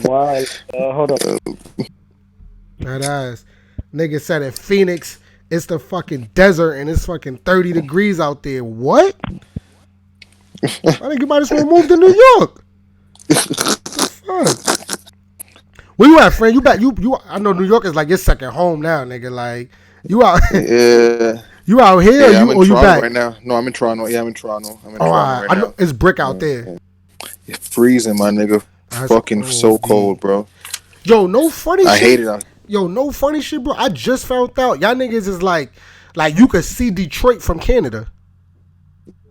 Why? Hold on. That ass. Nigga said in Phoenix, it's the fucking desert and it's fucking 30 degrees out there. What? I think you might as well move to New York. What the fuck? Where you at, friend? You back? You? I know New York is like your second home now, nigga. Like you out, Yeah. you out here, Yeah, I'm in or you Toronto back? right now. No, I'm in Toronto. Yeah, I'm in Toronto. I'm in Oh, Toronto right I know now. it's brick out Yeah, there. yeah. It's freezing, my nigga. That's Fucking so OD. cold, bro. Yo, no funny I shit. hate it out. Yo, no funny shit, bro. I just found out y'all niggas is like you could see Detroit from Canada.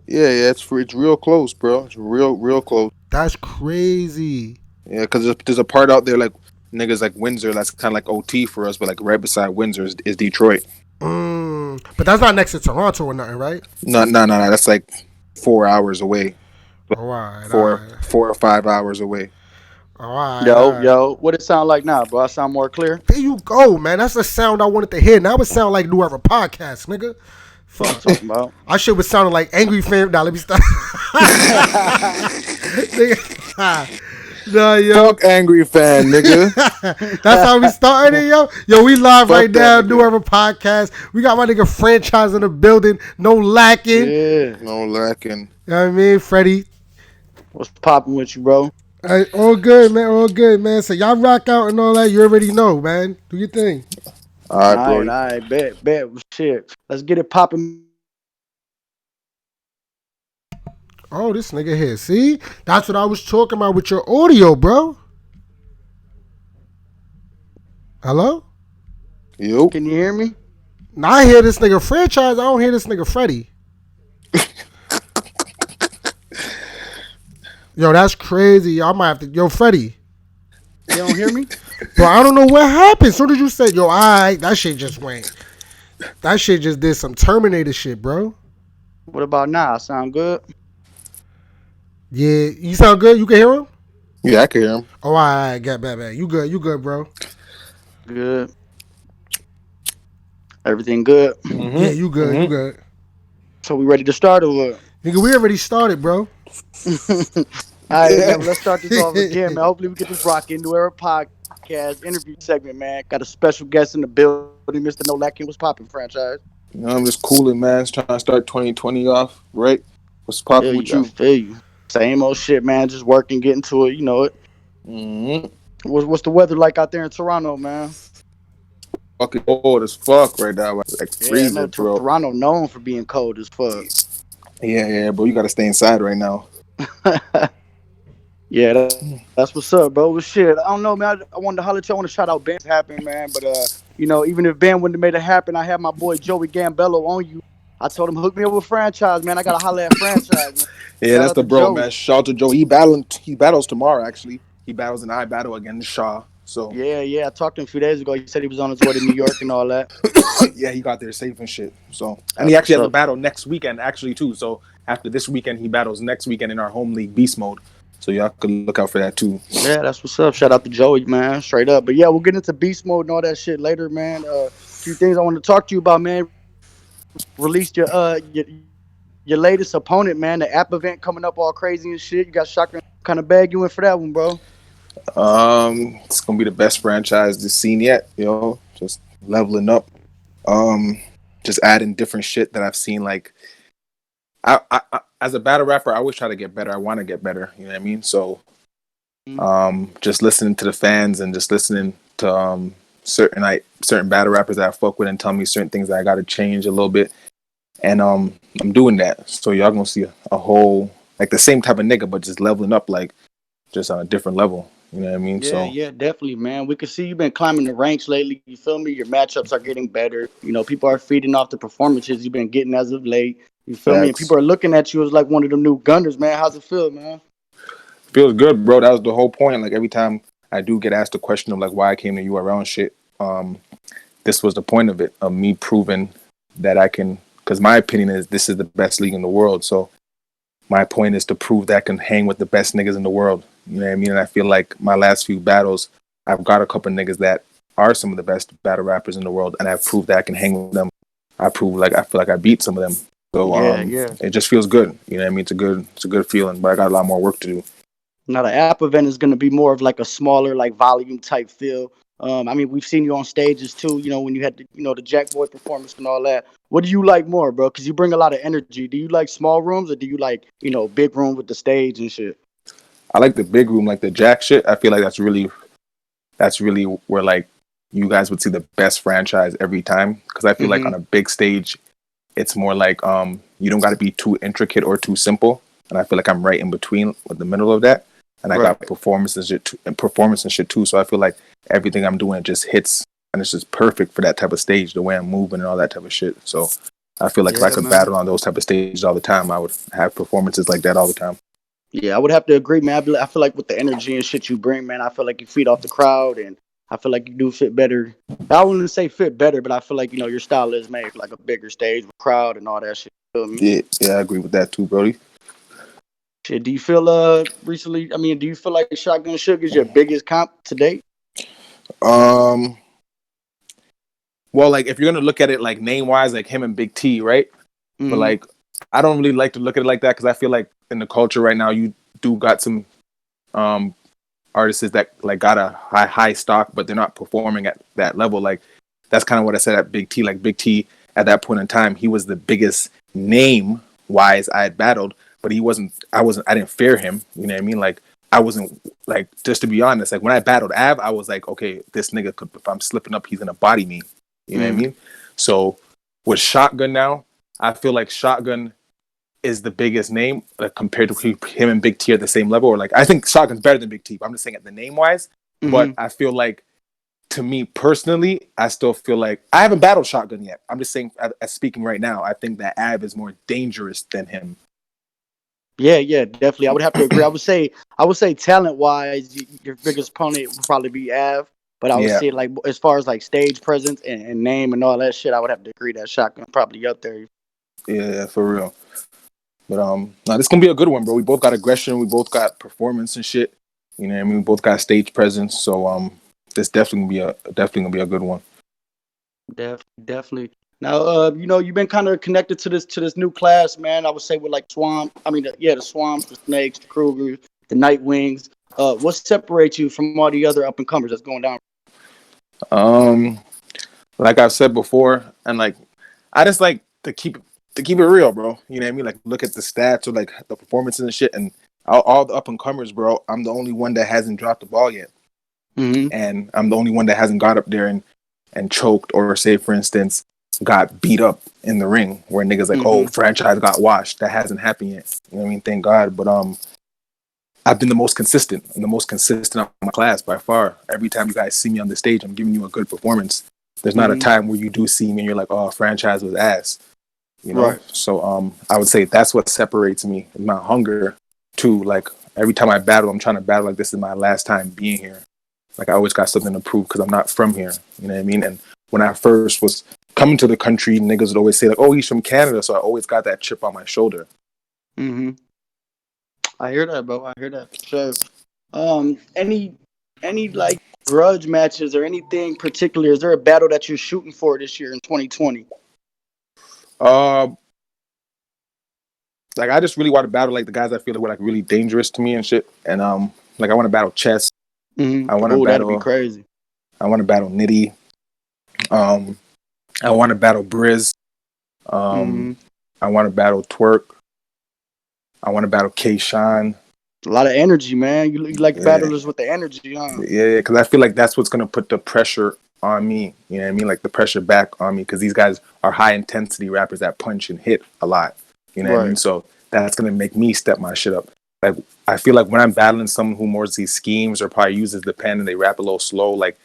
Yeah, yeah, it's real close, bro. It's real close. That's crazy. Yeah, because there's a part out there like niggas like Windsor that's kind of like OT for us, but like right beside Windsor is Detroit. But that's not next to Toronto or nothing, right? No. That's like 4 hours away. All right, all Four, right, 4 or 5 hours away. all right, all Yo, right. yo, what it sound like now, bro? I sound more clear. There you go, man. That's the sound I wanted to hear. Now it sound like New Era podcast, nigga. What you Fuck. talking about? I shit was sounding like angry fan. Now let me stop. Nigga. No, yo. Fuck angry fan, nigga. That's how we started, yo. Yo, we live Fuck right now. that New nigga. Era podcast. We got my nigga franchise in the building. No lacking. Yeah. No lacking. You know what I mean, Freddie? What's popping with you, bro? All good, man. All good, man. So y'all rock out and all that. You already know, man. Do your thing. All right, All bro. right, bet. Shit. Let's get it popping. Oh, this nigga here. See? That's what I was talking about with your audio, bro. Hello? Yo. Can you hear me? Now I hear this nigga franchise. I don't hear this nigga Freddie. Yo, that's crazy. I might have to. Yo, Freddie. You don't hear me? Bro, I don't know what happened. As soon as you said, yo, alright, that shit just went. That shit just did some Terminator shit, bro. What about now? I sound good? Yeah, you sound good? You can hear him? Yeah, I can hear him. Oh, alright, get back. You good, bro. Good. Everything good? Yeah, you good, you good. So we ready to start or what? Nigga, we already started, bro. All right, man. Let's start this off again, man. Hopefully, we get this rocking. New Era podcast interview segment, man. Got a special guest in the building, Mr. No Lacking. What's popping, franchise? You know, I'm just cooling, man. Just trying to start 2020 off, right? What's Feel popping with you. I you? feel you. Same old shit, man. Just working, getting to it. You know it. Mm-hmm. What's the weather like out there in Toronto, man? Fucking cold as fuck right now. Like Yeah, I freezing, know bro. Toronto known for being cold as fuck. Yeah, bro. You gotta stay inside right now. Yeah, that's what's up, bro. But shit, I don't know, man. I wanted to holler at you. I want to shout out Ben. Happen, man. But you know, even if Ben wouldn't have made it happen, I had my boy Joey Gambello on you. I told him hook me up with franchise, man. I gotta holler at franchise, man. Yeah, Shout that's out the to bro, Joey. man. Shout out to Joe. He battles tomorrow, actually. He battles an I battle against Shaw. So Yeah. I talked to him a few days ago. He said he was on his way to New York and all that. yeah, he got there safe and shit. So and That's he actually has what's a up. battle next weekend, actually too. So after this weekend, he battles next weekend in our home league beast mode. So y'all could look out for that too. Yeah, that's what's up. Shout out to Joey, man. Straight up. But yeah, we'll get into beast mode and all that shit later, man. A few things I want to talk to you about, man. Released your latest opponent, man. The app event coming up all crazy and shit. You got shotgun kind of bag you in for that one, bro. It's gonna be the best franchise this scene yet, just leveling up. Just adding different shit that I've seen. Like, I as a battle rapper, I always try to get better. I want to get better. You know what I mean? So, just listening to the fans and just listening to certain battle rappers that I fuck with and tell me certain things that I got to change a little bit. And I'm doing that. So y'all gonna see a whole like the same type of nigga, but just leveling up, like just on a different level. You know what I mean? Yeah, definitely, man. We can see you've been climbing the ranks lately. You feel me? Your matchups are getting better. You know, people are feeding off the performances you've been getting as of late. You feel me? And people are looking at you as like one of them new gunners, man. How's it feel, man? Feels good, bro. That was the whole point. Like every time I do get asked a question of like why I came to URL and shit, this was the point of it, of me proving that I can. Because my opinion is this is the best league in the world. So my point is to prove that I can hang with the best niggas in the world. You know what I mean? And I feel like my last few battles, I've got a couple niggas that are some of the best battle rappers in the world, and I've proved that I can hang with them. I feel like I beat some of them. So Yeah. it just feels good. You know what I mean? It's a good feeling, but I got a lot more work to do. Now the app event is going to be more of like a smaller, like volume type feel. I mean, we've seen you on stages too. You know, when you had the, the Jack Boy performance and all that. What do you like more, bro? Because you bring a lot of energy. Do you like small rooms or do you like big room with the stage and shit? I like the big room, like the Jack shit. I feel like that's really where like you guys would see the best franchise every time. Because I feel like Mm-hmm. on a big stage, it's more like you don't got to be too intricate or too simple. And I feel like I'm right in between, with the middle of that. And I got Right. performance and shit too. So I feel like everything I'm doing just hits, and it's just perfect for that type of stage, the way I'm moving and all that type of shit. So I feel like if I Yeah, could man. battle on those type of stages all the time, I would have performances like that all the time. Yeah, I would have to agree, man. I feel like with the energy and shit you bring, man, I feel like you feed off the crowd, and I feel like you do fit better. I wouldn't say fit better, but I feel like your style is made for like a bigger stage with crowd and all that shit. You feel me? Yeah, yeah, I agree with that too, Brody. Shit, do you feel recently? I mean, do you feel like Shotgun Sugar is your biggest comp to date? Um, well, like if you're gonna look at it like name wise, like him and Big T, right? But Mm-hmm. like I don't really like to look at it like that, because I feel like in the culture right now, you do got some um artists that like got a high stock, but they're not performing at that level. Like that's kind of what I said at Big T. Like Big T at that point in time, he was the biggest name wise I had battled, but he wasn't. I didn't fear him. You know what I mean? Like I wasn't, like, just to be honest. Like when I battled Av, I was like, okay, this nigga could, if I'm slipping up, he's gonna body me. You know what I Mm-hmm. mean? So with Shotgun now, I feel like Shotgun is the biggest name, like, compared to him and Big T at the same level. Or like, I think Shotgun's better than Big T. But I'm just saying at the name wise. But Mm-hmm. I feel like, to me personally, I still feel like I haven't battled Shotgun yet. I'm just saying, as speaking right now, I think that Ab is more dangerous than him. Yeah, yeah, definitely. I would have to agree. I would say talent wise, your biggest opponent would probably be Av. But I would Yeah, say like as far as like stage presence and name and all that shit, I would have to agree that Shotgun probably up there. yeah, for real. But no, this gonna be a good one, bro. We both got aggression, we both got performance and shit. You know what I mean? We both got stage presence, so this definitely gonna be a good one. Definitely. Now, you've been kind of connected to this new class, man. I would say with like Swamp. I mean, the Swamps, the Snakes, the Krugers, the Nightwings. What separates you from all the other up and comers that's going down? Um, like I've said before, and like I just like to keep it real, bro. You know what I mean? Like look at the stats or like the performances and shit, and all the up and comers, bro. I'm the only one that hasn't dropped the ball yet, Mm-hmm. and I'm the only one that hasn't got up there and choked, or say for instance got beat up in the ring, where niggas like, oh, Mm-hmm. franchise got washed. That hasn't happened yet. You know what I mean? Thank God. But I've been the most consistent. I'm the most consistent of my class by far. Every time you guys see me on the stage, I'm giving you a good performance. There's not a Mm-hmm. time where you do see me and you're like, oh, franchise was ass. You know? Right. So I would say that's what separates me, my hunger to, like, every time I battle, I'm trying to battle like this is my last time being here. Like I always got something to prove, because I'm not from here. You know what I mean? And when I first was coming to the country, niggas would always say like, oh, he's from Canada. So I always got that chip on my shoulder. Mm-hmm. I hear that, bro. I hear that for sure. Any like grudge matches or anything particular? Is there a battle that you're shooting for this year in 2020? Uh, like I just really want to battle like the guys I feel like were like really dangerous to me and shit. And like I want to battle Chess. Mm-hmm. I want to Oh, that'd be battle. crazy. I want to battle Nitty. Um, I want to battle Briz. Um, Mm-hmm. I want to battle Twerk. I want to battle K Shine. A lot of energy, man. You like Yeah, battlers with the energy, huh? yeah, because I feel like that's what's gonna put the pressure on me. You know what I mean? Like the pressure back on me, because these guys are high intensity rappers that punch and hit a lot. You know what I mean? Right. So that's gonna make me step my shit up. Like I feel like when I'm battling someone who more these schemes or probably uses the pen and they rap a little slow, like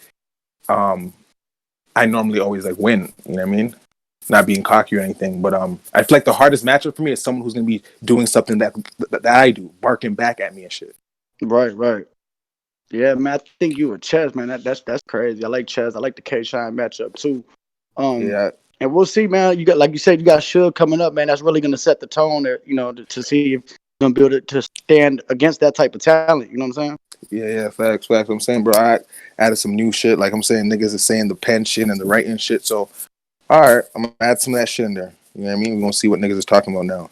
um, I normally always like win. You know what I mean? Not being cocky or anything, but I feel like the hardest matchup for me is someone who's gonna be doing something that I do, barking back at me and shit. Right. Right. Yeah, man. I think you were Chess, man. That's crazy. I like Chess. I like the K Shine matchup too. Um, Yeah, and we'll see, man. You got, like you said, you got Suge coming up, man. That's really gonna set the tone there, to see if you're gonna build it to stand against that type of talent. You know what I'm saying? yeah, facts. I'm saying, bro, I added some new shit. Like I'm saying, niggas is saying the pen shit and the writing shit. So, all right, I'm gonna add some of that shit in there. You know what I mean? We're gonna see what niggas is talking about now.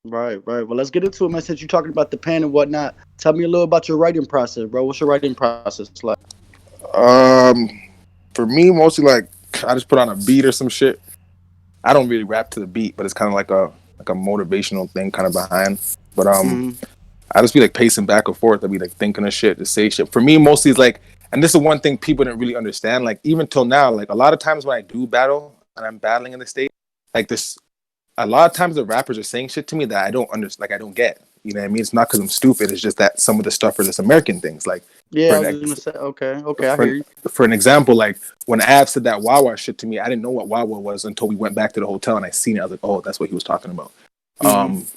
Right, right. Well, let's get into it, man. Since you're talking about the pen and whatnot, tell me a little about your writing process, bro. What's your writing process like? Um, for me, mostly like I just put on a beat or some shit. I don't really rap to the beat, but it's kind of like a motivational thing kind of behind. But Mm-hmm. I just be like pacing back and forth. I be like thinking of shit to say shit. For me, mostly it's like, and this is one thing people didn't really understand. Like even till now, like a lot of times when I do battle and I'm battling in the state, like this, a lot of times the rappers are saying shit to me that I don't understand. Like I don't get. You know what I mean? It's not because I'm stupid. It's just that some of the stuff are just American things. Like Yeah, for I an was just gonna say. Okay, okay, I for hear an, you. for an example, like when Av said that Wawa shit to me, I didn't know what Wawa was until we went back to the hotel and I seen it. I was like, oh, that's what he was talking about. Mm-hmm. Um,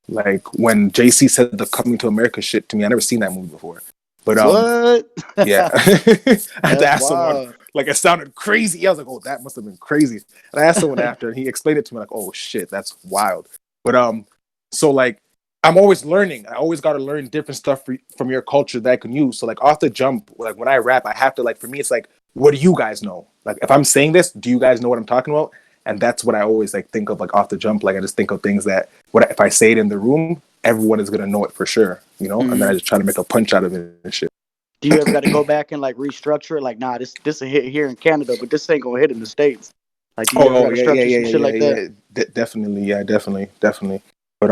like when JC said the Coming to America shit to me, I never seen that movie before. But What? yeah, I had to That's ask someone. wild. Like it sounded crazy. I was like, oh, that must have been crazy. And I asked someone after, and he explained it to me like, oh shit, that's wild. But so like I'm always learning. I always got to learn different stuff from your culture that I can use. So like off the jump, like when I rap, I have to like for me, it's like, what do you guys know? Like if I'm saying this, do you guys know what I'm talking about? And that's what I always like think of like off the jump. Like I just think of things that what if I say it in the room, everyone is gonna know it for sure, you know. And then I Mm-hmm. just try to make a punch out of it and shit. Do you ever got to go back and like restructure it? Like, nah, this a hit here in Canada, but this ain't gonna hit in the states. Like, do you ever got Oh to yeah, yeah, structure yeah, some yeah, shit yeah, like that? yeah. Definitely, yeah, definitely. But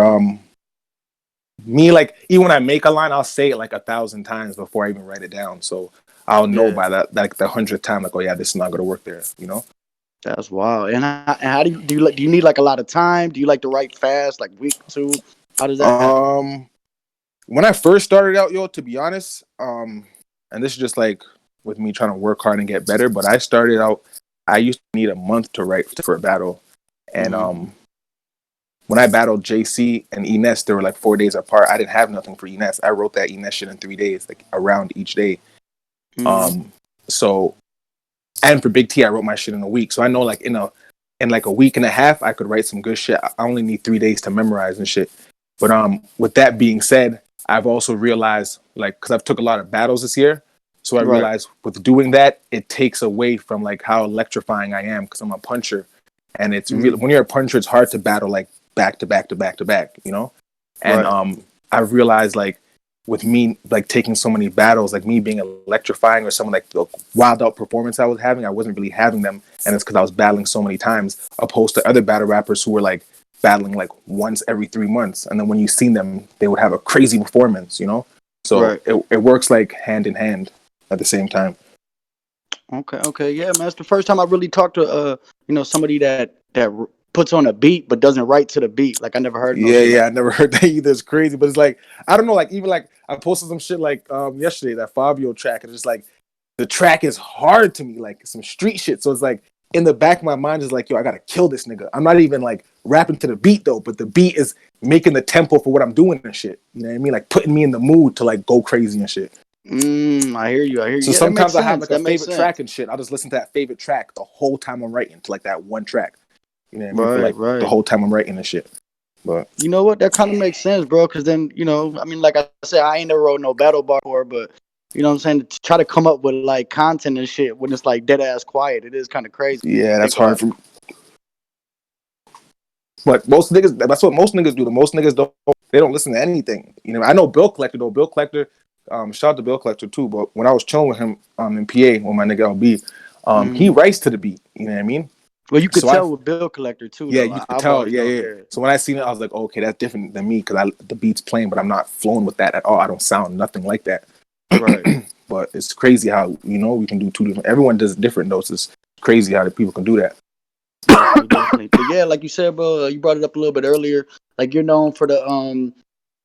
me like even when I make a line, I'll say it like 1,000 times before I even write it down. So I'll know Yeah, by that like the 100th time, like, oh yeah, this is not gonna work there, you know. that's wild. And how do you like? Do you need like a lot of time? Do you like to write fast, like week two? How does that happen? Um, when I first started out, yo, to be honest, and this is just like with me trying to work hard and get better, but I started out, I used to need a month to write for a battle, and Mm-hmm. when I battled JC and Ines, they were like 4 days apart. I didn't have nothing for Ines. I wrote that Ines shit in 3 days, like around each day. Mm-hmm. Um, so and for Big T, I wrote my shit in a week. So I know like in like a week and a half, I could write some good shit. I only need 3 days to memorize and shit. But with that being said, I've also realized like because I've took a lot of battles this year, so I Right. realized with doing that, it takes away from like how electrifying I am because I'm a puncher, and it's real Mm-hmm. when you're a puncher, it's hard to battle like back to back to back to back, you know. And Right. I've realized like with me like taking so many battles, like me being electrifying or someone like the wild out performance I was having, I wasn't really having them, and it's because I was battling so many times, opposed to other battle rappers who were like battling like once every 3 months, and then when you seen them, they would have a crazy performance, you know. So Right. it works like hand in hand at the same time. Okay. Okay. Yeah, man. It's the first time I really talked to somebody that puts on a beat but doesn't write to the beat. Like I never heard no Yeah, shit like. yeah, I never heard that either. It's crazy, but it's like I don't know, like even like I posted some shit like yesterday that Fabio track, and it's just like the track is hard to me, like some street shit. So it's like in the back of my mind is like, yo, I gotta kill this nigga. I'm not even like rapping to the beat though, but the beat is making the tempo for what I'm doing and shit. You know what I mean? Like putting me in the mood to like go crazy and shit. I hear you. I hear So you. Yeah, that makes sometimes I have sense. like a That makes favorite track sense. and shit. I'll just listen to that favorite track the whole time I'm writing to like that one track. You know what I mean? For Right. like the Right. whole time I'm writing and shit. But You know what? That kind of makes sense, bro. Because then, I mean, like I said, I ain't never wrote no battle bar before, but you know what I'm saying? To try to come up with like content and shit when it's like dead ass quiet, it is kind of crazy when yeah, you that's think hard about it. for. But most niggas, that's what most niggas do. The most niggas don't. They don't listen to anything. You know, I know Bill Collector though. Bill Collector, shout out to Bill Collector too. But when I was chilling with him, in PA with my nigga LB, he Mm. writes to the beat. You know what I mean? Well, you could So I, tell with Bill Collector too, yeah, though. you could I've tell. always Yeah, known. yeah. Yeah. So when I seen it, I was like, okay, that's different than me because I the beat's playing, but I'm not flowing with that at all. I don't sound nothing like that. Right. But it's crazy how we can do two different. Everyone does it different though. So it's crazy how the people can do that. Definitely, definitely. But yeah, like you said, bro, you brought it up a little bit earlier. Like you're known for the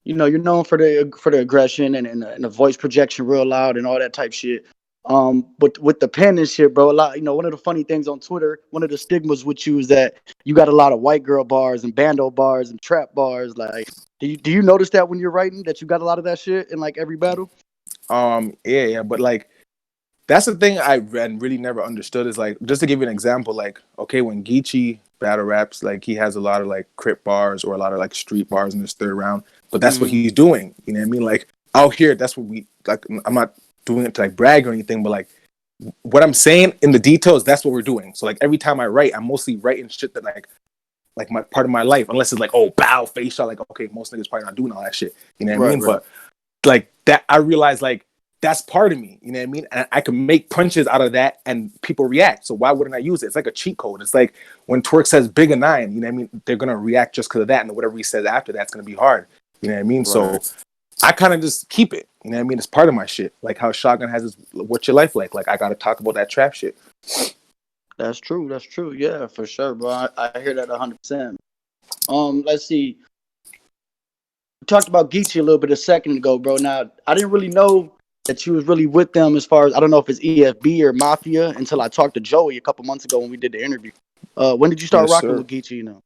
you're known for the aggression and the voice projection real loud and all that type shit. But with the pen and shit, bro, a lot. One of the funny things on Twitter, one of the stigmas with you is that you got a lot of white girl bars and bando bars and trap bars. Like, do you notice that when you're writing that you got a lot of that shit in like every battle? Yeah, yeah. But like that's the thing I really never understood is like just to give you an example, like okay, when Geechee battle raps, like he has a lot of like crip bars or a lot of like street bars in this third round, but that's what Mm-hmm. he's doing. You know what I mean? Like out here, that's what we like. I'm not doing it to like brag or anything, but like what I'm saying in the details, that's what we're doing. So like every time I write, I'm mostly writing shit that like like my part of my life, unless it's like, oh, bow, face shot. Like, okay, most niggas probably not doing all that shit. You know what I Right, mean? right. But like that, I realized like that's part of me. You know what I mean? And I can make punches out of that, and people react. So why wouldn't I use it? It's like a cheat code. It's like when Twerk says big and 9. You know what I mean? They're gonna react just because of that, and whatever he says after that's gonna be hard. You know what I mean? Right. So I kind of just keep it. You know what I mean? It's part of my shit. Like how Shotgun has his "What's Your Life Like?" Like I gotta talk about that trap shit. That's true. That's true. Yeah, for sure, bro. I hear that 100%. Let's see. We talked about Geechee a little bit a second ago, bro. Now, I didn't really know that you was really with them as far as, I don't know if it's EFB or Mafia, until I talked to Joey a couple months ago when we did the interview. When did you start Yes, rocking sir. with Geechee, you know?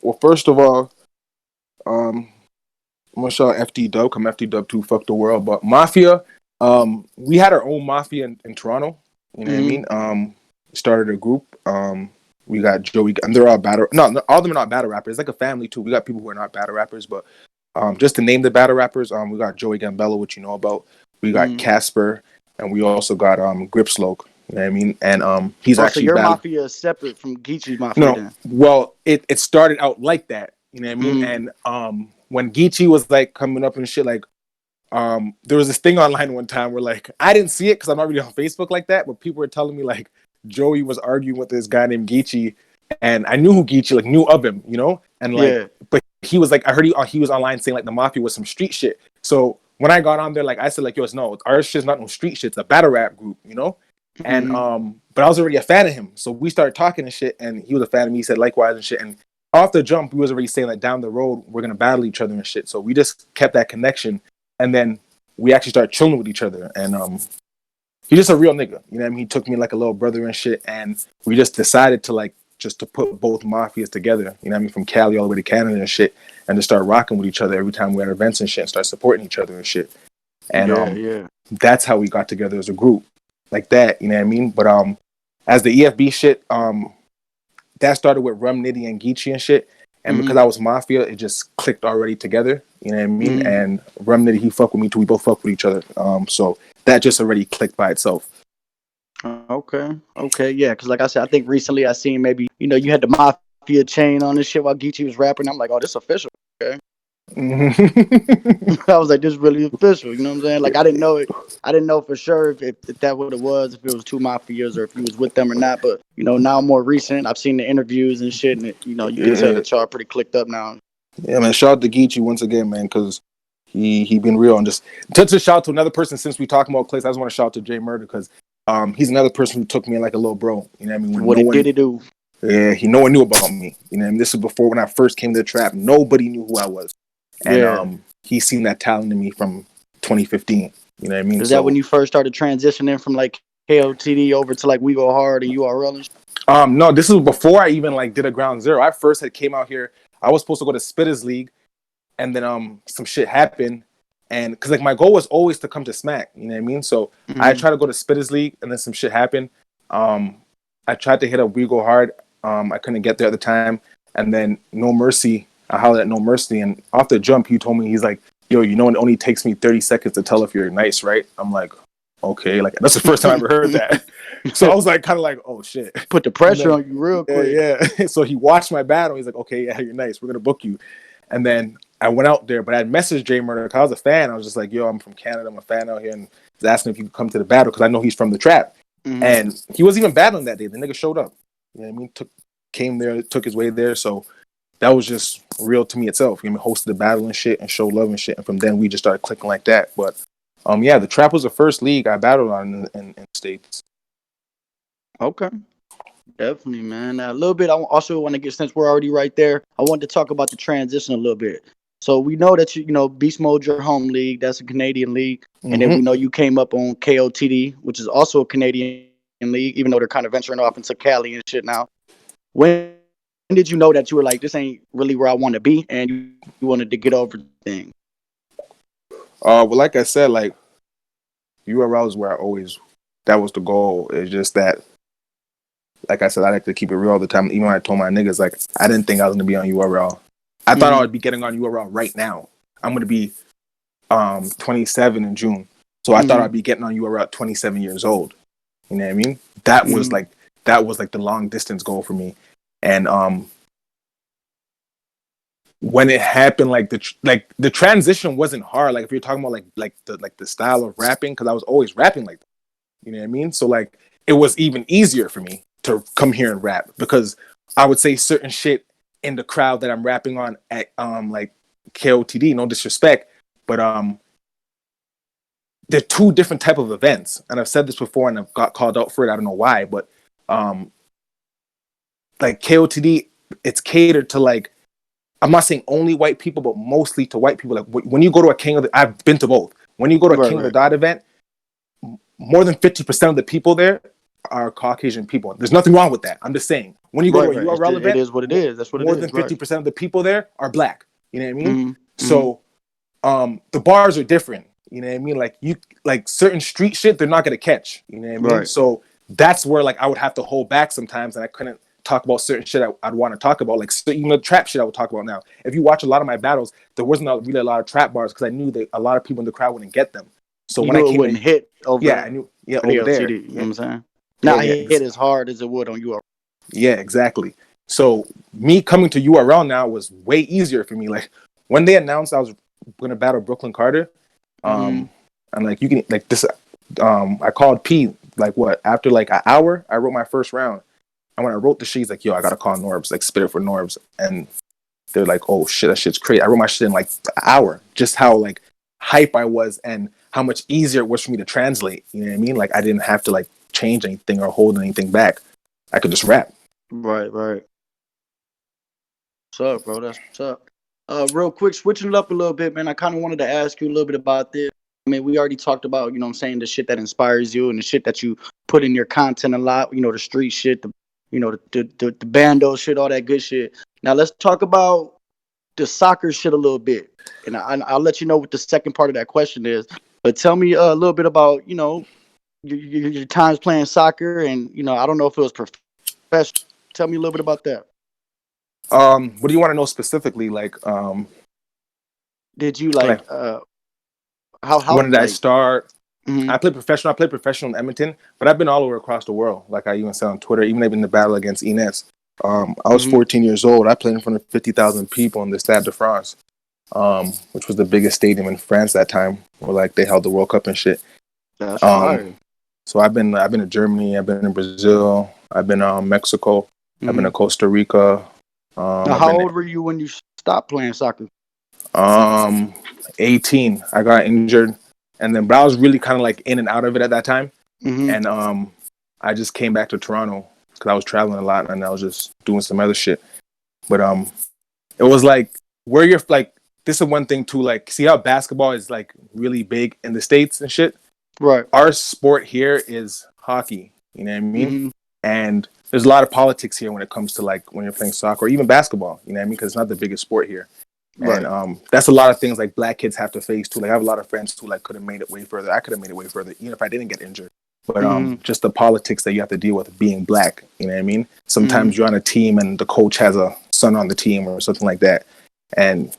Well, first of all, I'm gonna shout FD Dub. Come FD Dub 2, fuck the world. But Mafia, we had our own Mafia in Toronto. You know what I Mm-hmm. mean? Started a group. We got Joey, and they're all battle. No, all of them are not battle rappers. It's like a family too. We got people who are not battle rappers, but just to name the battle rappers, we got Joey Gambella, which you know about. We got Mm-hmm. Casper, and we also got Gripsloke. You know what I mean? And he's Oh, so actually your battle. Mafia is separate from Geechee's Mafia No, then? well, it started out like that. You know what I mean? Mm-hmm. And when Geechee was like coming up and shit, like there was this thing online one time where like I didn't see it because I'm not really on Facebook like that, but people were telling me like Joey was arguing with this guy named Geechee, and I knew who Geechee, like knew of him, you know, and like, Yeah. but he was like, I heard he was online saying like the Mafia was some street shit. So when I got on there, like I said, like yo, it's no, our shit's not no street shit, it's a battle rap group, you know. And Mm-hmm. but I was already a fan of him, so we started talking and shit, and he was a fan of me. He said likewise and shit, and off the jump, we was already saying like down the road we're gonna battle each other and shit. So we just kept that connection, and then we actually started chilling with each other. And he's just a real nigga, you know what I mean? He took me like a little brother and shit, and we just decided to like just to put both mafias together, you know what I mean, from Cali all the way to Canada and shit, and to start rocking with each other every time we had events and shit, and start supporting each other and shit. And Yeah, yeah. that's how we got together as a group, like that, you know what I mean? But as the EFB shit, that started with Rum Nitty and Geechee and shit. And because Mm-hmm. I was Mafia, it just clicked already together. You know what I mean? Mm-hmm. And Rum Nitty, he fucked with me too. We both fuck with each other. So that just already clicked by itself. Okay. Okay. Yeah. Because like I said, I think recently I seen maybe, you had the Mafia Chain on this shit while Geechee was rapping. I'm like, oh, this official. Okay. I was like, this is really official. You know what I'm saying? Like, I didn't know it. I didn't know for sure if that what it was, if it was two mafias or if you was with them or not. But now more recent, I've seen the interviews and shit, and you can tell Yeah, that y'all are pretty clicked up now. yeah, man. Shout out to Geechee once again, man, because he been real and just to shout out to another person since we talking about Clays. I just want to shout out to Jay Murder because he's another person who took me in like a little bro. You know what I mean? When What no it one, did it do? yeah, no one knew about me. You know, what I mean? This is before when I first came to the trap. Nobody knew who I was, and Yeah. he seen that talent in me from 2015. You know what I mean? Is that when So you first started transitioning from like KOTD over to like We Go Hard and URL and shit? no, this was before I even like did a ground zero. I first had came out here. I was supposed to go to Spitters League, and then some shit happened, and because like my goal was always to come to Smack. You know what I mean? So I Mm-hmm. tried to go to Spitters League, and then some shit happened. I tried to hit up We Go Hard. I couldn't get there at the time, and then No Mercy. I hollered at No Mercy, and off the jump, he told me he's like, "Yo, it only takes me 30 seconds to tell if you're nice, right?" I'm like, "Okay," like that's the first time I ever heard that. So I was like, kind of like, "Oh shit." Put the And pressure then, on you real yeah, quick. yeah. So he watched my battle. He's like, "Okay, yeah, you're nice. We're gonna book you." And then I went out there, but I messaged Jay Murder because I was a fan. I was just like, "Yo, I'm from Canada. I'm a fan out here," and was asking if he could come to the battle because I know he's from the trap. Mm-hmm. And he wasn't even battling that day. The nigga showed up. You know what I mean? Came there, took his way there. So that was just real to me itself. You know, hosted the battle and shit and showed love and shit. And from then we just started clicking like that. But yeah, the trap was the first league I battled on in the States. Okay. Definitely, man. Now, a little bit, I also want to get, since we're already right there, I wanted to talk about the transition a little bit. So we know that Beast Mode, your home league, that's a Canadian league, and then we know you came up on KOTD, which is also a Canadian league, even though they're kind of venturing off into Cali and shit now. When did you know that you were like, this ain't really where I want to be, and you wanted to get over the thing? Well, like I said, like URL is where that was the goal. It's just that, like I said, I like to keep it real all the time. Even when I told my niggas, like, I didn't think I was gonna be on URL. I thought I would be getting on URL right now. I'm gonna be 27 in June. So I thought I'd be getting on URL at 27 years old. You know what I mean? That was like the long distance goal for me. And when it happened, like the transition wasn't hard. Like if you're talking about the style of rapping, because I was always rapping like that. You know what I mean? So like it was even easier for me to come here and rap because I would say certain shit in the crowd that I'm rapping on at like Quixote D, no disrespect, but they're two different type of events. And I've said this before and I've got called out for it. I don't know why, but like Quixote D, it's catered to like, I'm not saying only white people, but mostly to white people. Like when you go to a King of the, I've been to both. When you go to a King of the Dot event, more than 50% of the people there are Caucasian people. There's nothing wrong with that. I'm just saying. When you go to a URL It event, is what it is. That's what it more is. than 50% of the people there are black. You know what I mean? Mm-hmm. So the bars are different. You know what I mean? Like you like certain street shit, they're not gonna catch. You know what I mean? Right. So that's where like I would have to hold back sometimes, and I couldn't talk about certain shit I'd want to talk about, like even the trap shit I would talk about now. If you watch a lot of my battles, there wasn't really a lot of trap bars because I knew that a lot of people in the crowd wouldn't get them. So You when I knew it came wouldn't in, hit over. yeah, I knew, yeah, over there. You know what I'm saying? Yeah, Not yeah, hit as hard as it would on URL. yeah, exactly. So me coming to URL now was way easier for me. Like when they announced I was going to battle Brooklyn Carter, I'm like, you can like this. I called P like what after like an hour. I wrote my first round, and when I wrote the shit, he's like, "Yo, I gotta call Norbs, like spit it for Norbs," and they're like, "Oh shit, that shit's crazy." I wrote my shit in like an hour. Just how like hype I was and how much easier it was for me to translate. You know what I mean? Like I didn't have to like change anything or hold anything back. I could just rap. Right. What's up, bro? That's what's up. Real quick, switching it up a little bit, man. I kind of wanted to ask you a little bit about this. I mean, we already talked about, you know what I'm saying, the shit that inspires you and the shit that you put in your content a lot, you know, the street shit, the bando shit, all that good shit. Now let's talk about the soccer shit a little bit. And I'll let you know what the second part of that question is. But tell me a little bit about, you know, your times playing soccer and, you know, I don't know if it was professional. Tell me a little bit about that. What do you want to know specifically? Did you Like how when did I like start? mm-hmm. I played professional. I played professional in Edmonton, but I've been all over across the world. Like I even said on Twitter, even in the battle against Ines. I was 14 years old. I played in front of 50,000 people in the Stade de France, which was the biggest stadium in France that time, where like they held the World Cup and shit. That's fire. So I've been to Germany. I've been in Brazil. I've been Mexico. I've been to Costa Rica. Now, how old were you when you stopped playing soccer? 18. I got injured, and then but I was really kind of like in and out of it at that time. And I just came back to Toronto because I was traveling a lot and I was just doing some other shit. But it was like where you're like this is one thing too. Like see how basketball is like really big in the States and shit. Right. Our sport here is hockey. You know what I mean? And there's a lot of politics here when it comes to like when you're playing soccer or even basketball. You know what I mean? Because it's not the biggest sport here. Right. And that's a lot of things like black kids have to face too. Like I have a lot of friends who like could have made it way further. I could have made it way further even if I didn't get injured. But just the politics that you have to deal with being black. You know what I mean? Sometimes you're on a team and the coach has a son on the team or something like that, and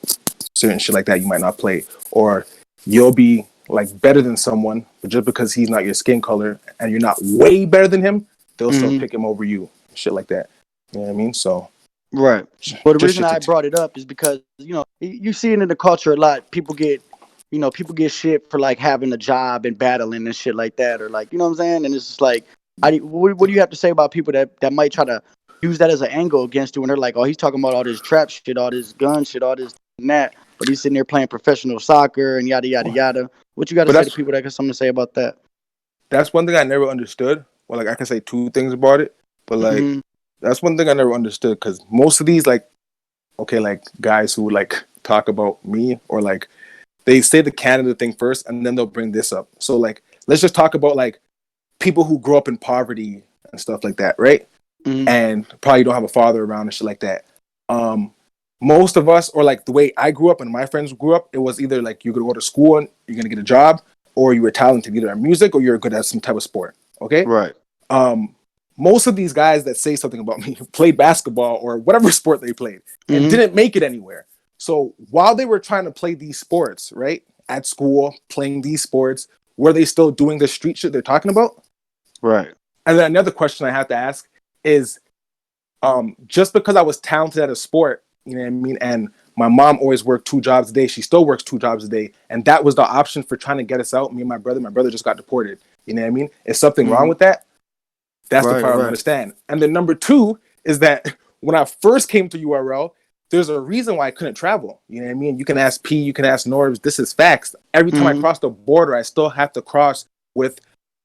certain shit like that you might not play, or you'll be like better than someone, but just because he's not your skin color and you're not way better than him, they'll still pick him over you. Shit like that. You know what I mean? So. Right. But the reason I brought it up is because, you know, you see it in the culture a lot. People get shit for like having a job and battling and shit like that, or like, you know what I'm saying? And it's just like, what do you have to say about people that might try to use that as an angle against you when they're like, oh, he's talking about all this trap shit, all this gun shit, all this and that, but he's sitting there playing professional soccer and yada yada yada. What you got to say to people that got something to say about that? That's one thing I never understood. Well, like I can say two things about it, but like that's one thing I never understood because most of these like guys who like talk about me or like they say the Canada thing first and then they'll bring this up. So like let's just talk about like people who grow up in poverty and stuff like that, right? And probably don't have a father around and shit like that. Most of us, or like the way I grew up and my friends grew up, it was either like you're gonna go to school and you're gonna get a job, or you were talented either in music or you're good at some type of sport. Okay, right. Most of these guys that say something about me played basketball or whatever sport they played and didn't make it anywhere. So while they were trying to play these sports, right, at school, playing these sports, were they still doing the street shit they're talking about? Right. And then another question I have to ask is, just because I was talented at a sport, you know what I mean, and my mom always worked 2 jobs a day. She still works 2 jobs a day. And that was the option for trying to get us out. Me and my brother. My brother just got deported. You know what I mean? Is something wrong with that? That's the Right, part I don't right. understand. And then number two is that when I first came to URL, there's a reason why I couldn't travel. You know what I mean? You can ask P, you can ask Norbs. This is facts. Every time I Mm-hmm. cross the border, I still have to cross with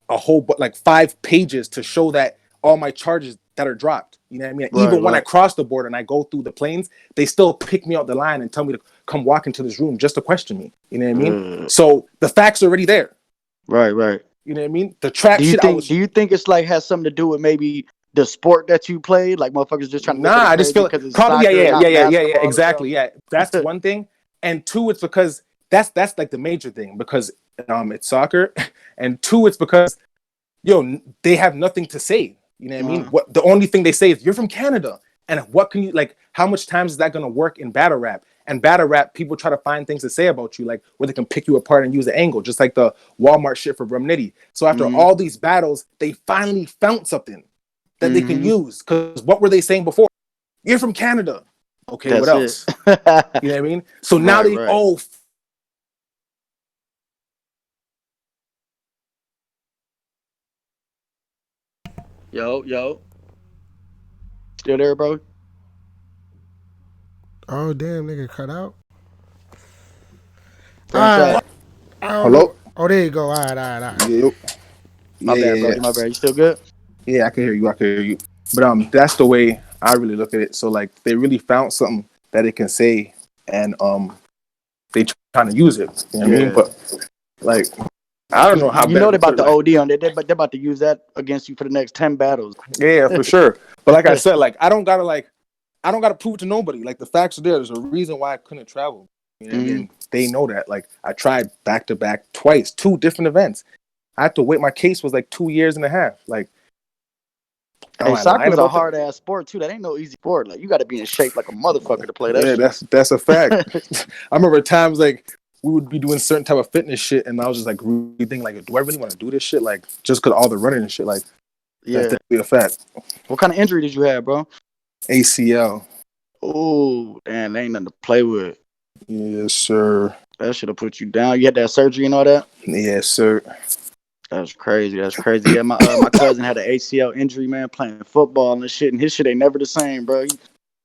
a whole like 5 pages to show that all my charges that are dropped. You know what I mean? Right, Even when I right. cross the border and I go through the planes, they still pick me out the line and tell me to come walk into this room just to question me. You know what I mean? So the facts are already there. Right, right. You know what I mean? The trap shit I was Do you think it's like has something to do with maybe the sport that you played? Like motherfuckers just trying to look Nah, at it I just crazy feel because it's probably soccer and not yeah, basketball or exactly. Yeah. That's something. one thing. And two, it's because that's like the major thing because it's soccer. And two, it's because they have nothing to say. You know what I mean? What the only thing they say is you're from Canada. And what can you like how much times is that gonna work in battle rap? And battle rap, people try to find things to say about you, like where they can pick you apart and use the angle, just like the Walmart shit for Rum Nitty. So after Mm-hmm. all these battles, they finally found something that they can Mm-hmm. use. Because what were they saying before? You're from Canada. Okay, what That's it. else? You know what I mean? So now Right, they right. Yo, yo. Still there, bro? Oh damn, nigga, cut out. All Franchise. right, I don't know. hello. Oh, there you go. All right, all right, all right. Yeah, My yeah, bad, yeah, Brody. My bad. You still good? yeah. I can hear you. I can hear you. But that's the way I really look at it. So like, they really found something that it can say, and they trying to use it. You know what I mean? Yeah. But like, I don't Cause know how you better know they to put about it. to Like, OD on it. They're about to use that against you for the next 10 battles. yeah, for sure. But like I said, like I don't gotta prove it to nobody. Like the facts are there. There's a reason why I couldn't travel. You know what I Mm-hmm. mean? They know that. Like I tried back to back twice, 2 different events. I had to wait. My case was like 2 years and a half. Like, am Hey, I lying soccer's a about that? hard ass sport too. That ain't no easy sport. Like you got to be in shape like a motherfucker to play that Yeah, shit. that's a fact. I remember times like we would be doing certain type of fitness shit, and I was just like really thinking like, do I really want to do this shit? Like just cause all the running and shit. Like that's Yeah. definitely a fact. What kind of injury did you have, bro? ACL. Oh, damn, that ain't nothing to play with. Yes, sir. That should have put you down. You had that surgery and all that. Yes, sir. That's crazy. That's crazy. Yeah, my cousin had an ACL injury, man, playing football and shit, and his shit ain't never the same, bro.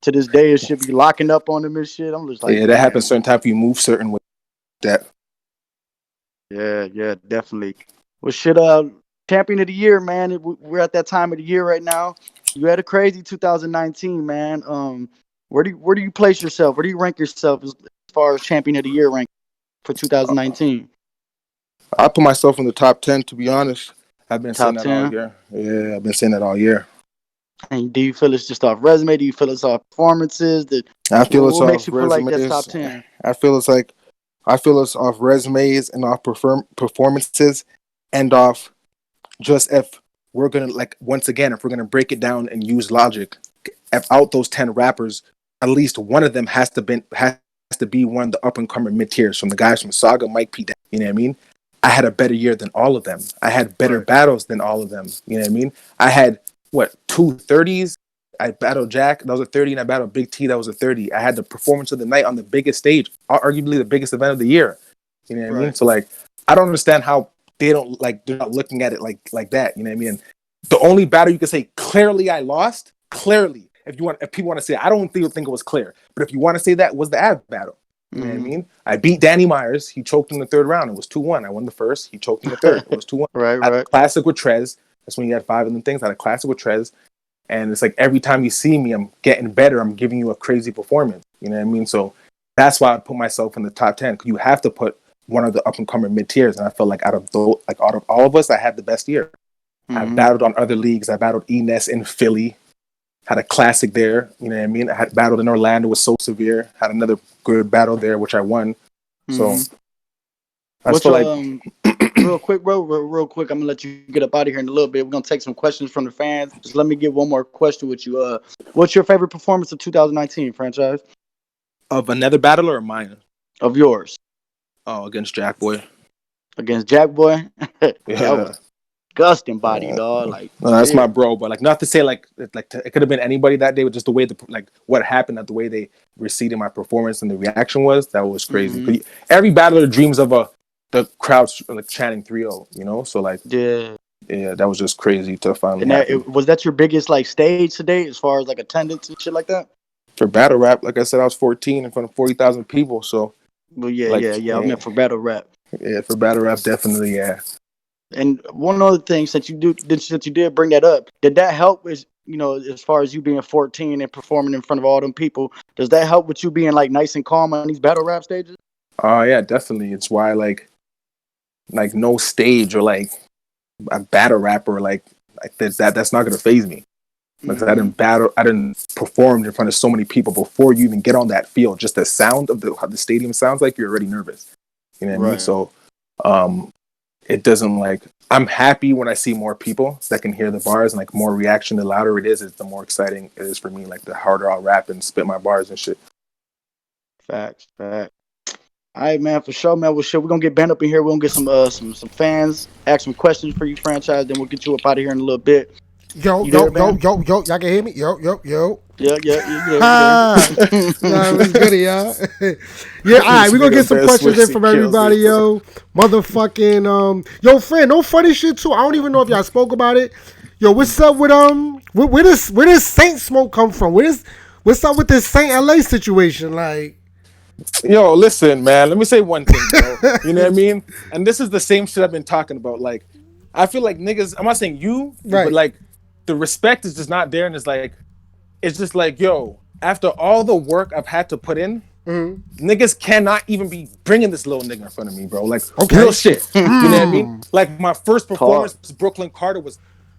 To this day, it should be locking up on him and shit. I'm just like, Yeah, that man. happens certain time you move certain with that. Yeah, yeah, definitely. Well, shit, champion of the year, man. We're at that time of the year right now. You had a crazy 2019, man. Where do you place yourself? Where do you rank yourself as far as champion of the year rank for 2019? I put myself in the top 10. To be honest, I've been saying Top that all 10. year. Yeah, I've been saying that all year. And do you feel it's just off resume? Do you feel it's off performances? I feel it's What makes off you feel like that's top resumes. 10? I feel it's like I feel it's off resumes and off performances and off just if we're gonna like once again if we're gonna break it down and use logic, if out those 10 rappers, at least one of them has to be one of the up and coming mid tiers from the guys from Saga, Mike P. You know what I mean? I had a better year than all of them. I had better Right. battles than all of them. You know what I mean? I had what 2 30s. I battled Jack, that was a 30, and I battled Big T, that was a 30. I had the performance of the night on the biggest stage, arguably the biggest event of the year. You know what I mean? Right. So like, I don't understand how they're not looking at it like that. You know what I mean? And the only battle you can say clearly I lost, clearly, if people want to say, I don't think it was clear, but if you want to say that was the Av battle. You know what I Mm-hmm. mean? I beat Danny Myers. He choked in the third round. It was 2-1. I won the first. He choked in the third. It was 2-1. Right. I had a Right. classic with Trez. That's when you had 5 of them things. I had a classic with Trez. And it's like every time you see me, I'm getting better. I'm giving you a crazy performance. You know what I mean? So that's why I put myself in the top 10. Because you have to put one of the up and coming mid tiers. And I felt like out of all of us, I had the best year. I've Mm-hmm. battled on other leagues. I battled Enes in Philly. Had a classic there. You know what I mean? I had battled in Orlando with So Severe. Had another good battle there, which I won. So Mm-hmm. I just What's feel your like real quick, bro? Real quick, I'm gonna let you get up out of here in a little bit. We're gonna take some questions from the fans. Just let me get one more question with you. What's your favorite performance of 2019, franchise? of another battle or mine? Of yours Oh, against Jack Boy. against Jack Boy? That Yeah. was disgusting body, dog. Like, No, that's my ew. bro, but like not to say like it could have been anybody that day, but just the way like what happened, that the way they received my performance and the reaction was, that was crazy. Mhm. Every battler dreams of the crowd like chanting 3-0, you know. So like, Yeah. yeah, that was just crazy to finally And happen was that your biggest like stage today as far as like attendance and shit like that? for battle rap. Like I said, I was 14 in front of 40,000 people. So Well, yeah, like, yeah, yeah. I meant for battle rap. yeah, for battle rap, definitely, yeah. And one other thing, since you did bring that up, did that help? Is as far as you being 14 and performing in front of all them people, does that help with you being like nice and calm on these battle rap stages? Yeah, definitely. It's why like no stage or like a battle rapper like that's not gonna phase me. Because I didn't perform in front of so many people before you even get on that field. Just the sound of how the stadium sounds like, you're already nervous. You know what I mean? So, it doesn't like. I'm happy when I see more people that can hear the bars, and like more reaction. The louder it is the more exciting it is for me. Like the harder I'll rap and spit my bars and shit. Facts. All right, man, for sure, man. Well, shit, we're gonna get Ben up in here. We're gonna get some fans, ask some questions for you, franchise. Then we'll get you up out of here in a little bit. Yo, You yo, there, man? yo, yo, yo. Y'all can hear me? Yo, yo, yo. Yeah, you there, Ah, nah, what's good, y'all? Yeah, all right, we're gonna get some questions in from everybody, yo. Motherfucking, yo, friend, no funny shit too. I don't even know if y'all spoke about it. Yo, what's up with where does Saint Smoke come from? What's up with this Saint LA situation? Like, Yo, listen, man. Let me say one thing, bro. You know what I mean? And this is the same shit I've been talking about. Like, I feel like niggas. I'm not saying you, right? but like, the respect is just not there, and it's just like, yo. After all the work I've had to put in, niggas cannot even be bringing this little nigga in front of me, bro. Like, real shit. You know what I mean? Like, my first performance, Brooklyn Carter, was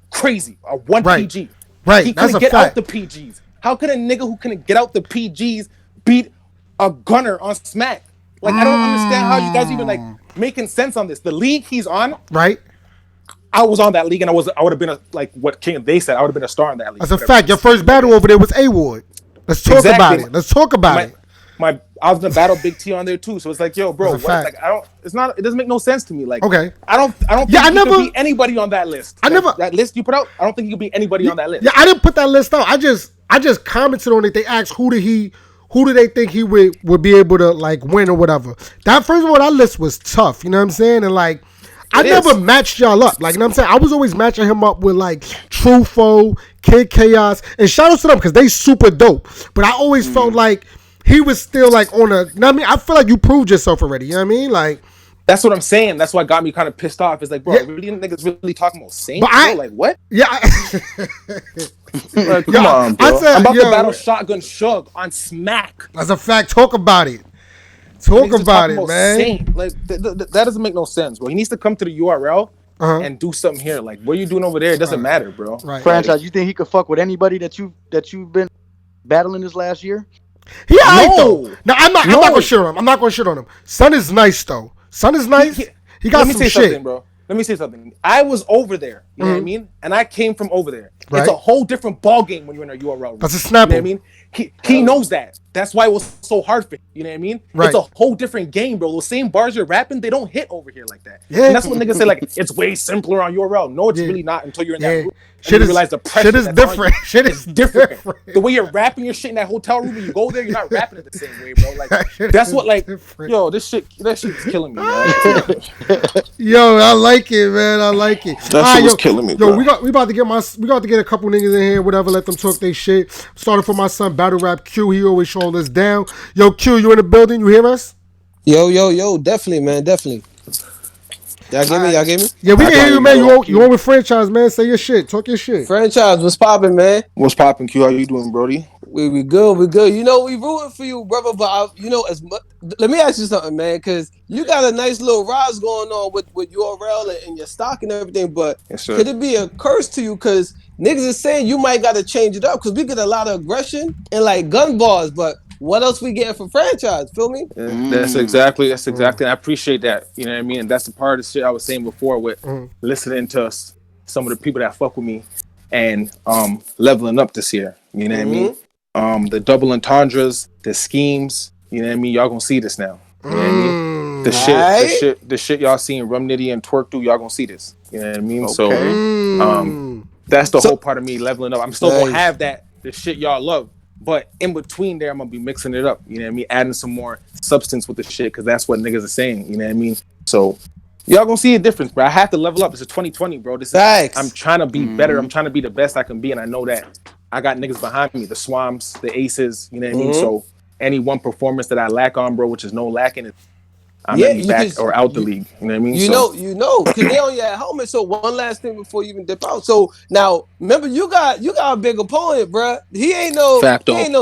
crazy. A 1 Right. PG. Right. He That's couldn't a get fact. out the PGs. How could a nigga who couldn't get out the PGs beat a gunner on Smack? Like, I don't understand how you guys even like making sense on this. The league he's on, Right. I was on that league, and I would have been like what King they said. I would have been a star in that league. That's a fact. Your first battle over there was A-Ward. Let's talk about it. Let's talk about it. I was gonna battle Big T on there too, so it's like, yo, bro, what? Like, it doesn't make no sense to me. Like, okay, I don't think you could be anybody on that list. That list you put out, I don't think you could be anybody on that list. Yeah, I didn't put that list out. I just commented on it. They asked who do they think he would be able to like win or whatever. That first of all, that list was tough. You know what I'm saying? And like, I never matched y'all up. Like, you know what I'm saying? I was always matching him up with like Trufo, Kid Chaos, and shout out to them because they super dope. But I always felt like he was still like on a. You know what I mean? I feel like you proved yourself already. You know what I mean? Like, that's what I'm saying. That's what got me kind of pissed off. It's like, bro, really niggas really talking about Saint? Bro, like what? Yeah. Like, come on, bro. I'm about to battle Shotgun Shug on Smack. That's a fact. Talk about it. Talk about it, man. Saint. Like that doesn't make no sense, bro. He needs to come to the URL and do something here. Like, what are you doing over there? It doesn't matter, bro. Right. Franchise, you think he could fuck with anybody that you've been battling this last year? Yeah, though. No, I'm not gonna shit on him. I'm not gonna shit on him. Son is nice though. Son is nice. He got some shit. Something, bro. Let me say something. I was over there. You know what I mean? And I came from over there. Right. It's a whole different ball game when you're in a URL. That's a snap. You know what I mean? He knows that. That's why it was so hard for him. You know what I mean? Right. It's a whole different game, bro. Those same bars you're rapping, they don't hit over here like that. Yeah. And that's what niggas say, like, it's way simpler on URL. No, it's really not until you're in that room. You realize the pressure. Shit is different. Shit is different. The way you're rapping your shit in that hotel room, when you go there, you're not rapping it the same way, bro. Like, that's what, like, yo, that shit is killing me, man. Yo, I like it, man. I like it. That shit was killing me, bro. Yo, we about to get a couple niggas in here, whatever. Let them talk their shit. Starting for my son, Battle Rap Q. He always showing us down. Yo, Q, you in the building? You hear us? Yo, definitely, man, definitely. Y'all get me? Yeah, we can hear you, man. You on with franchise, man. Say your shit. Talk your shit. Franchise, what's popping, man? What's popping, Q? How you doing, Brody? We good. You know, we rooting for you, brother. But let me ask you something, man, because you got a nice little rise going on with URL and your stock and everything. But could it be a curse to you? Because niggas is saying you might got to change it up because we get a lot of aggression and like gun bars, but. What else we getting for franchise? Feel me? That's exactly. I appreciate that. You know what I mean? And that's the part of the shit I was saying before with listening to some of the people that fuck with me and leveling up this year. You know what I mean? The double entendres, the schemes. You know what I mean? Y'all gonna see this now. You know what I mean? The shit y'all seeing Rum Nitty and Twerk do, y'all gonna see this. You know what I mean? Okay. So, that's the whole part of me leveling up. I'm still gonna have the shit y'all love, but in between there, I'm gonna be mixing it up. You know what I mean? Adding some more substance with the shit because that's what niggas are saying. You know what I mean? So y'all gonna see a difference, bro. I have to level up. It's a 2020, bro. I'm trying to be better. I'm trying to be the best I can be, and I know that I got niggas behind me, the Swamps, the Aces. You know what I mean? So any one performance that I lack on, bro, which is no lacking, I'm gonna be back or out the league. You know what I mean? You know, because they on your helmet. So one last thing before you even dip out. So now, remember, you got a big opponent, bro. He ain't no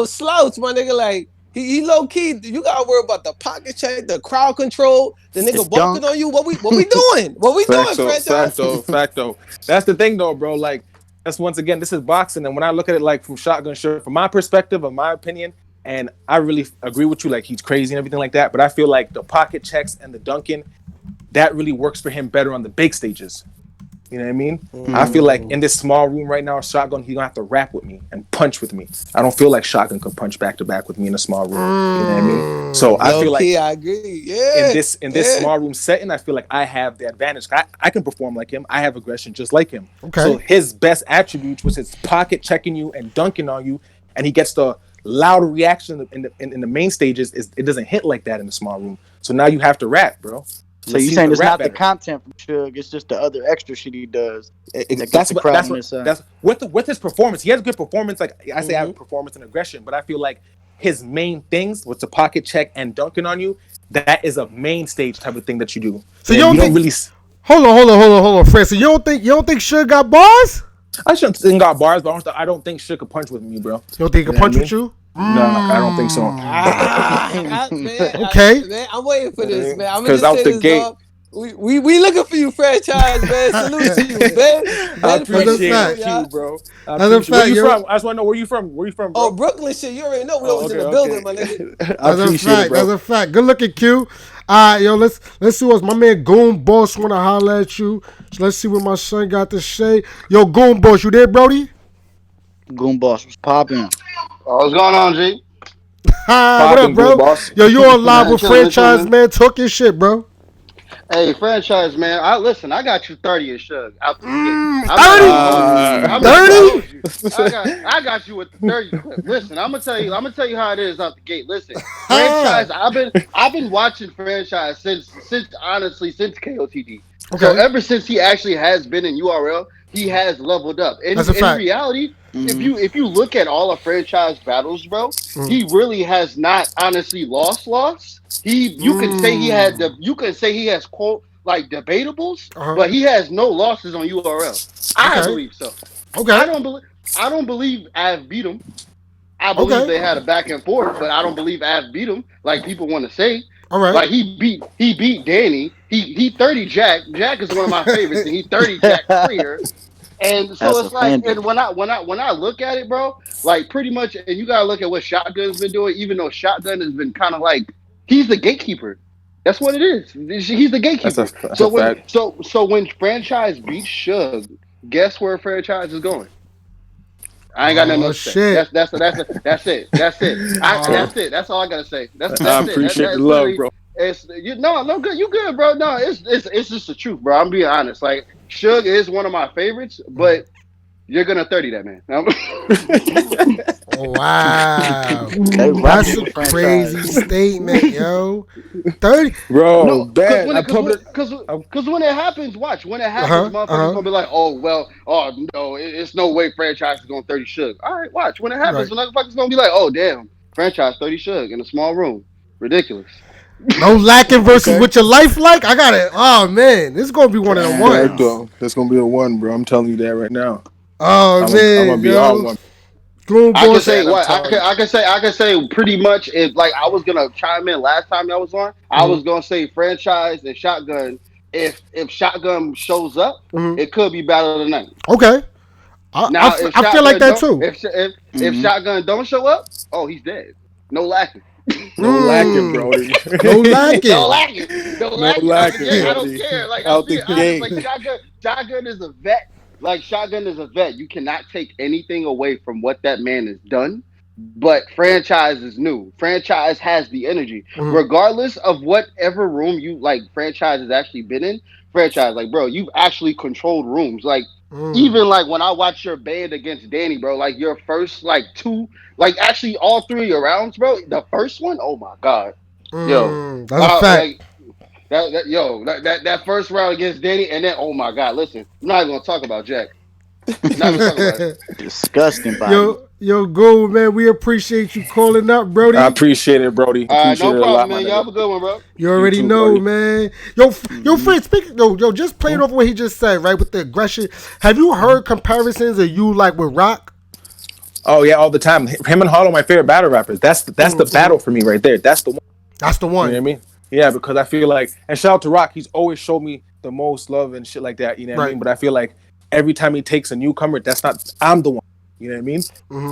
slouch, my nigga. Like he low key. You gotta worry about the pocket check, the crowd control, the nigga bumping on you. What we doing? What we doing, franchise? Facto. That's the thing, though, bro. Like that's once again, this is boxing, and when I look at it like from shotgun shirt, from my perspective, of my opinion. And I really agree with you, like he's crazy and everything like that. But I feel like the pocket checks and the dunking, that really works for him better on the big stages. You know what I mean? I feel like in this small room right now, Shotgun, he's gonna have to rap with me and punch with me. I don't feel like Shotgun could punch back to back with me in a small room. You know what I mean? So I feel like I agree. Yeah. In this small room setting, I feel like I have the advantage. I can perform like him. I have aggression just like him. Okay. So his best attributes was his pocket checking you and dunking on you, and he gets the louder reaction in the main stages. It doesn't hit like that in the small room. So now you have to rap, bro. So you saying it's not the content from Suge, it's just the other extra shit he does. That's with his performance. He has a good performance. Like I say, I have performance and aggression, but I feel like his main things with the pocket check and dunking on you, that is a main stage type of thing that you do. So you don't really hold on, Fred. So you don't think Suge got bars? I shouldn't think got bars, but I don't think Suge could punch with me, bro. You don't think he can punch with you? No, I don't think so. Man, okay. I'm waiting for this, man. I'm gonna say this, dog. We looking for you, franchise, man. Salute to you, man. I appreciate you, bro. Where you from? I just want to know where you from. Where you from, bro? Oh, Brooklyn shit. You already know we was in the building, my nigga. That's a fact. Good looking, Q. All right, yo, let's see what my man Goon Boss want to holler at you. So let's see what my son got to say. Yo, Goon Boss, you there, Brody? Goon Boss was popping. What's going on, G? Hi, what up, bro? Yo, you on live with franchise, man. Talk your shit, bro. Hey, franchise, man. I got you 30 and Suge out the gate. 30? I got you with the 30 clip. Listen, I'm gonna tell you how it is out the gate. Listen, franchise. I've been watching franchise since Quixote D. Okay. So ever since he actually has been in URL, he has leveled up. And in reality, if you look at all of franchise battles, bro, he really has not honestly lost. You could say he has quote like debatables, but he has no losses on URL. I believe so. Okay. I don't believe Av beat him. I believe they had a back and forth, but I don't believe Av beat him like people want to say. All right. Like he beat Danny. He 30 Jack. Jack is one of my favorites, and he 30 Jack Freer. And so it's like, and when I look at it, bro, like pretty much, and you gotta look at what Shotgun's been doing. Even though Shotgun has been kind of like he's the gatekeeper. That's what it is. He's the gatekeeper. So when franchise beats Suge, guess where franchise is going? I ain't got nothing else to say. That's it. That's it. That's it. That's all I gotta say. I appreciate the love, bro. It's no good. You good, bro? No, it's just the truth, bro. I'm being honest. Like Suge is one of my favorites, but you're gonna 30 that man. Wow, that's a crazy statement, yo. 30, bro. Because when it happens, motherfuckers gonna be like, no, it's no way franchise is gonna 30 Suge. All right, watch when it happens, motherfuckers gonna be like, oh damn, franchise 30 Suge in a small room, ridiculous. No lacking versus what your life like. I got it. Oh man, this is gonna be one of the ones. That's gonna be a one, bro. I'm telling you that right now. Oh man, I'm gonna be all one. I can say what I can say pretty much. If like I was gonna chime in last time y'all was on, I was gonna say franchise and Shotgun. If Shotgun shows up, it could be battle of the night. Okay. I feel like that too. If Shotgun don't show up, oh he's dead. No lacking. No lacking, Brody. No lacking. No lacking. I don't care. Like out the gate. Like Shotgun is a vet. Like Shotgun is a vet. You cannot take anything away from what that man has done. but franchise is new. Franchise has the energy, regardless of whatever room you like. Franchise has actually been in. Franchise, like bro, you've actually controlled rooms. Like even like when I watch your band against Danny, bro, like your first like two, like actually all three of your rounds, bro. The first one, oh my god, yo, That's a fact. like that first round against Danny, and then oh my god, listen, I'm not even gonna talk about Jack. Not even talk about it. Disgusting body. Yo, go, man. We appreciate you calling up, I Brody. appreciate it, Brody. Appreciate No it a problem, lot, my man. Y'all nigga. have a good one, bro. You You already too, know, Brody. man. Yo, Fred, just playing off what he just said, right? With the aggression. Have you heard comparisons of you like with Rock? Oh yeah, all the time. Him and Hollow, my favorite battle rappers. That's the battle for me right there. That's the one. That's the You know one. what I mean? Yeah, because I feel like, and shout out to Rock, he's always showed me the most love and shit like that. You know what I Right. mean? But I feel like every time he takes a newcomer, that's not. I'm the one. You know what I mean?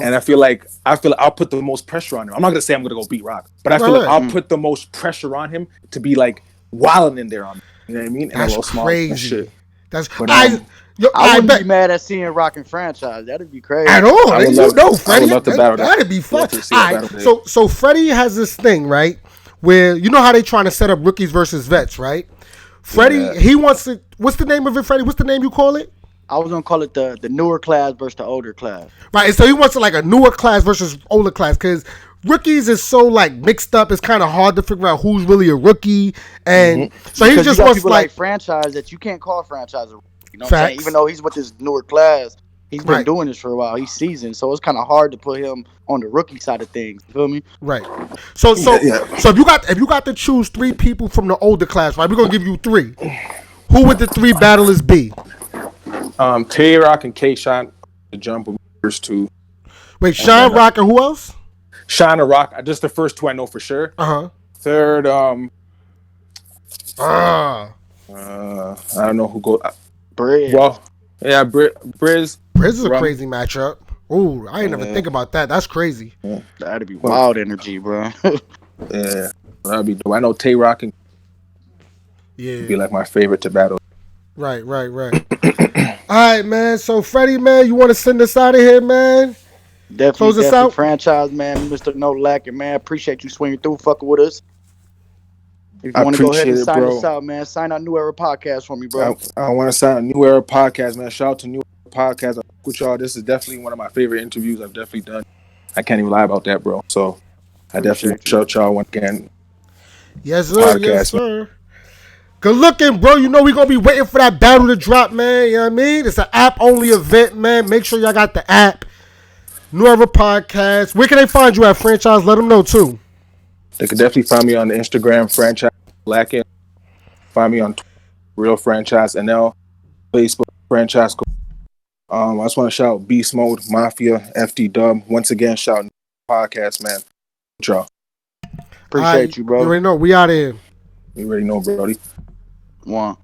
And I feel like I'll put the most pressure on him. I'm not gonna say I'm gonna go beat Rock, but I feel like Right. I'll put the most pressure on him to be like wilding in there on me. You know what I mean? And a That's little small and crazy. shit. That's But I wouldn't be bet mad at seeing Rock and franchise. That'd be crazy. at all. I would You love. know, I would Freddie, love to battle that. that'd be fun. Love to see All that right, battle. so Freddie has this thing, right, where you know how they trying to set up rookies versus vets, right? Freddie, Yeah. he wants to. What's the name of it, Freddie? What's the name you call it? I was gonna call it the newer class versus the older class. Right, and so he wants to like a newer class versus older class because rookies is so like mixed up. It's kind of hard to figure out who's really a rookie, and so he Because just you got wants people like franchise that you can't call franchise. You know what I'm facts. saying? Even though he's with this newer class, he's been Right. doing this for a while. He's seasoned, so it's kind of hard to put him on the rookie side of things. You feel me? Right. So Yeah. if you got to choose three people from the older class, right? We're gonna give you three. Who would the three battlers be? Tay Rock and K Shine to jump with first two. Wait, Sean Rock and who else? Shine and Rock, just the first two I know for sure. Third, I don't know who go. Bread. Well, yeah, Briz. Briz is a Rum. crazy matchup. Ooh, I ain't never think about that. That's crazy. That'd be wild energy, bro. Yeah, that'd be dope. I know Tay Rock and Yeah. be like my favorite to battle. Right. All right, man. So Freddie, man, you want to send us out of here, man? Close us out. Franchise, man. Mr. No Lacking, man. Appreciate you swinging through, fucking with us. If I you want to go ahead and appreciate it, sign bro. us out, man, sign out New Era Podcast for me, bro. I want to sign a New Era podcast, man. Shout out to New Era podcast. I fuck with y'all. This is definitely one of my favorite interviews I've definitely done. I can't even lie about that, bro. So I definitely shout y'all once again. Yes, sir. Podcast, Yes, sir. Good looking, bro. You know we gonna be waiting for that battle to drop, man. You know what I mean? It's an app-only event, man. Make sure y'all got the app. New Era Podcast. Where can they find you at, franchise? Let them know, too. They can definitely find me on the Instagram, franchise Lacking. Find me on Twitter, Real Franchise NL, Facebook, Franchise. I just want to shout Beast Mode, Mafia, FD Dub. Once again, shout out podcast, man. Y'all. Appreciate you, bro. You already know. We out here. You already know, Brody. One.